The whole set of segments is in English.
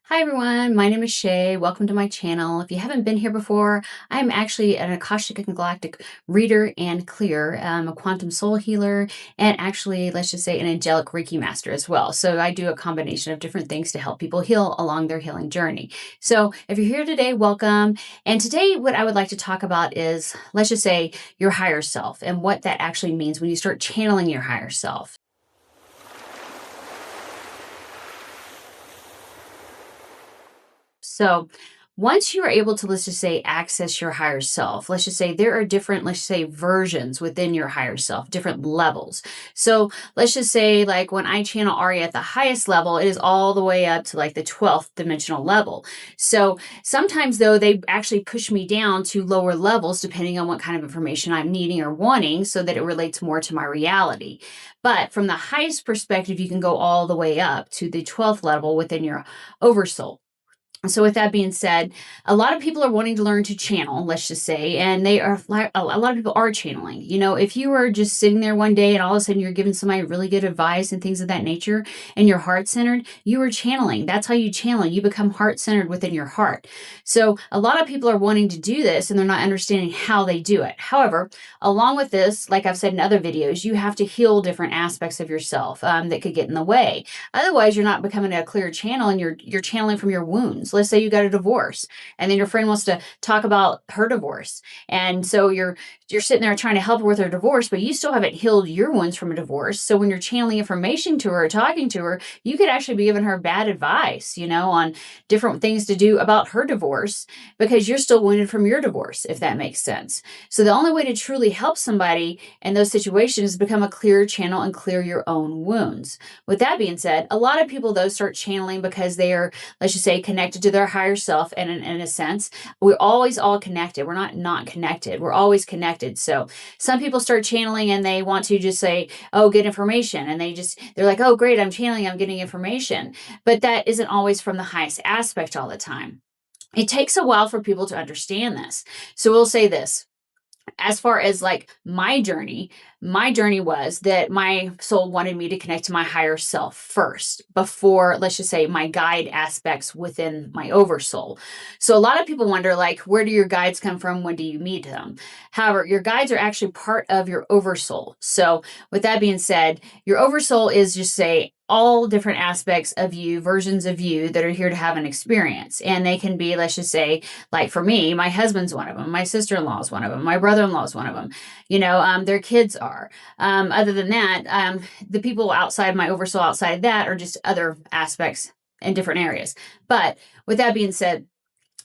Hi everyone, my name is Shey. Welcome to my channel. If you haven't been here before, I'm actually an Akashic and Galactic reader and clear. I'm a quantum soul healer and actually, let's just say, an angelic Reiki master as well. So I do a combination of different things to help people heal along their healing journey. So if you're here today, welcome. And today what I would like to talk about is, let's just say, your higher self and what that actually means when you start channeling your higher self. So once you are able to, let's just say, access your higher self, let's just say there are different, let's say, versions within your higher self, different levels. So let's just say, like when I channel Aria at the highest level, it is all the way up to like the 12th dimensional level. So sometimes, though, they actually push me down to lower levels depending on what kind of information I'm needing or wanting so that it relates more to my reality. But from the highest perspective, you can go all the way up to the 12th level within your oversoul. So with that being said, a lot of people are wanting to learn to channel, let's just say, and they are like a lot of people are channeling. You know, if you were just sitting there one day and all of a sudden you're giving somebody really good advice and things of that nature and you're heart-centered, you are channeling. That's how you channel. You become heart-centered within your heart. So a lot of people are wanting to do this and they're not understanding how they do it. However, along with this, like I've said in other videos, you have to heal different aspects of yourself that could get in the way. Otherwise, you're not becoming a clear channel and you're channeling from your wounds. Let's say you got a divorce and then your friend wants to talk about her divorce. And so you're sitting there trying to help her with her divorce, but you still haven't healed your wounds from a divorce. So when you're channeling information to her or talking to her, you could actually be giving her bad advice, on different things to do about her divorce because you're still wounded from your divorce, if that makes sense. So the only way to truly help somebody in those situations is become a clear channel and clear your own wounds. With that being said, a lot of people, though, start channeling because they are, let's just say, connected to their higher self. And in a sense, we're always all connected. We're not connected. We're always connected. So some people start channeling and they want to just say, oh, get information. And they're like, oh, great, I'm channeling, I'm getting information. But that isn't always from the highest aspect all the time. It takes a while for people to understand this. So we'll say this. As far as like my journey was that my soul wanted me to connect to my higher self first before, let's just say, my guide aspects within my oversoul. So a lot of people wonder, like, where do your guides come from? When do you meet them? However, your guides are actually part of your oversoul. So with that being said, your oversoul is just say all different aspects of you, versions of you that are here to have an experience. And they can be, let's just say, like for me, my husband's one of them, my sister-in-law is one of them, my brother-in-law is one of them, their kids are. Other than that, the people outside my oversoul, outside that, are just other aspects in different areas. But with that being said,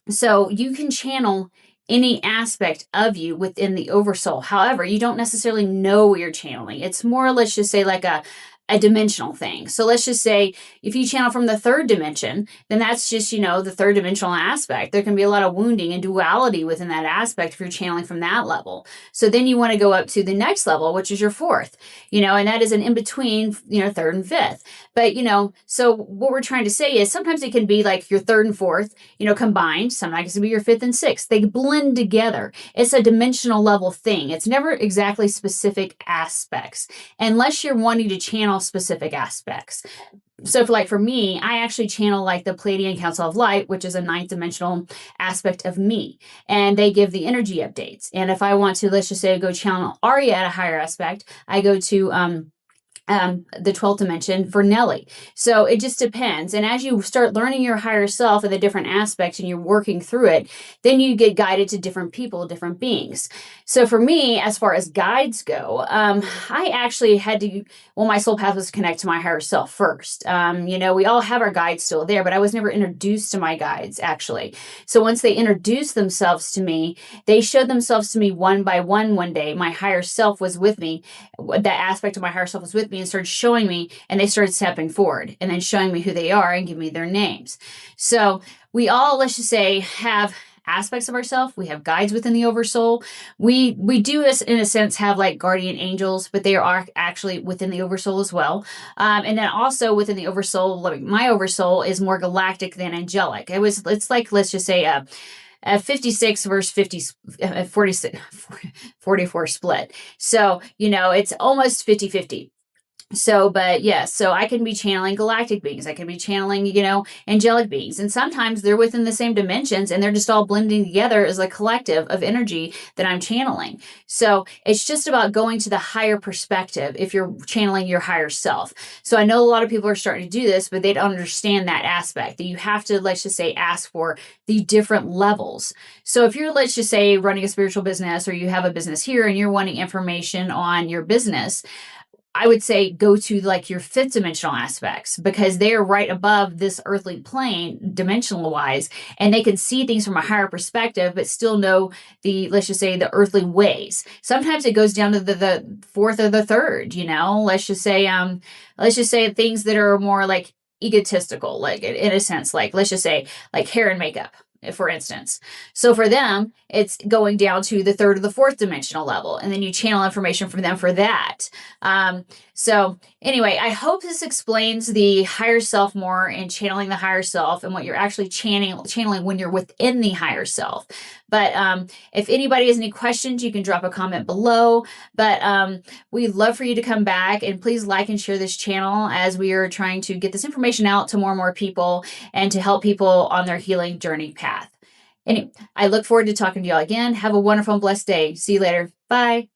so you can channel any aspect of you within the oversoul. However, you don't necessarily know what you're channeling. It's more, let's just say, like a dimensional thing. So let's just say if you channel from the third dimension, then that's just, the third dimensional aspect. There can be a lot of wounding and duality within that aspect if you're channeling from that level. So then you want to go up to the next level, which is your fourth, and that is an in-between, third and fifth. But, so what we're trying to say is sometimes it can be like your third and fourth, combined. Sometimes it can be your fifth and sixth. They blend together. It's a dimensional level thing. It's never exactly specific aspects unless you're wanting to channel specific aspects. So for me, I actually channel like the Pleiadian Council of Light, which is a ninth dimensional aspect of me. And they give the energy updates. And if I want to, let's just say, go channel Aria at a higher aspect, I go to the 12th dimension for Nelly. So it just depends. And as you start learning your higher self and the different aspects and you're working through it, then you get guided to different people, different beings. So for me, as far as guides go, I actually had to, my soul path was to connect to my higher self first. We all have our guides still there, but I was never introduced to my guides actually. So once they introduced themselves to me, they showed themselves to me one by one day. My higher self was with me. That aspect of my higher self was with me and started showing me, and they started stepping forward and then showing me who they are and give me their names. So we all, let's just say, have aspects of ourselves. We have guides within the oversoul. We do, in a sense, have like guardian angels, but they are actually within the oversoul as well. And then also within the oversoul, like my oversoul is more galactic than angelic. It's like, let's just say, a 56 versus 46, 44 split. So, it's almost 50-50. So, but yes, so I can be channeling galactic beings. I can be channeling, angelic beings. And sometimes they're within the same dimensions and they're just all blending together as a collective of energy that I'm channeling. So it's just about going to the higher perspective if you're channeling your higher self. So I know a lot of people are starting to do this, but they don't understand that aspect that you have to, let's just say, ask for the different levels. So if you're, let's just say, running a spiritual business or you have a business here and you're wanting information on your business, I would say go to like your fifth dimensional aspects because they are right above this earthly plane, dimensional wise, and they can see things from a higher perspective, but still know let's just say, the earthly ways. Sometimes it goes down to the fourth or the third, let's just say things that are more like egotistical, like in a sense, like let's just say like hair and makeup, for instance. So for them, it's going down to the third or the fourth dimensional level, and then you channel information from them for that. So anyway, I hope this explains the higher self more and channeling the higher self and what you're actually channeling when you're within the higher self. But if anybody has any questions, you can drop a comment below. But we'd love for you to come back and please like and share this channel as we are trying to get this information out to more and more people and to help people on their healing journey path. Anyway, I look forward to talking to y'all again. Have a wonderful and blessed day. See you later. Bye.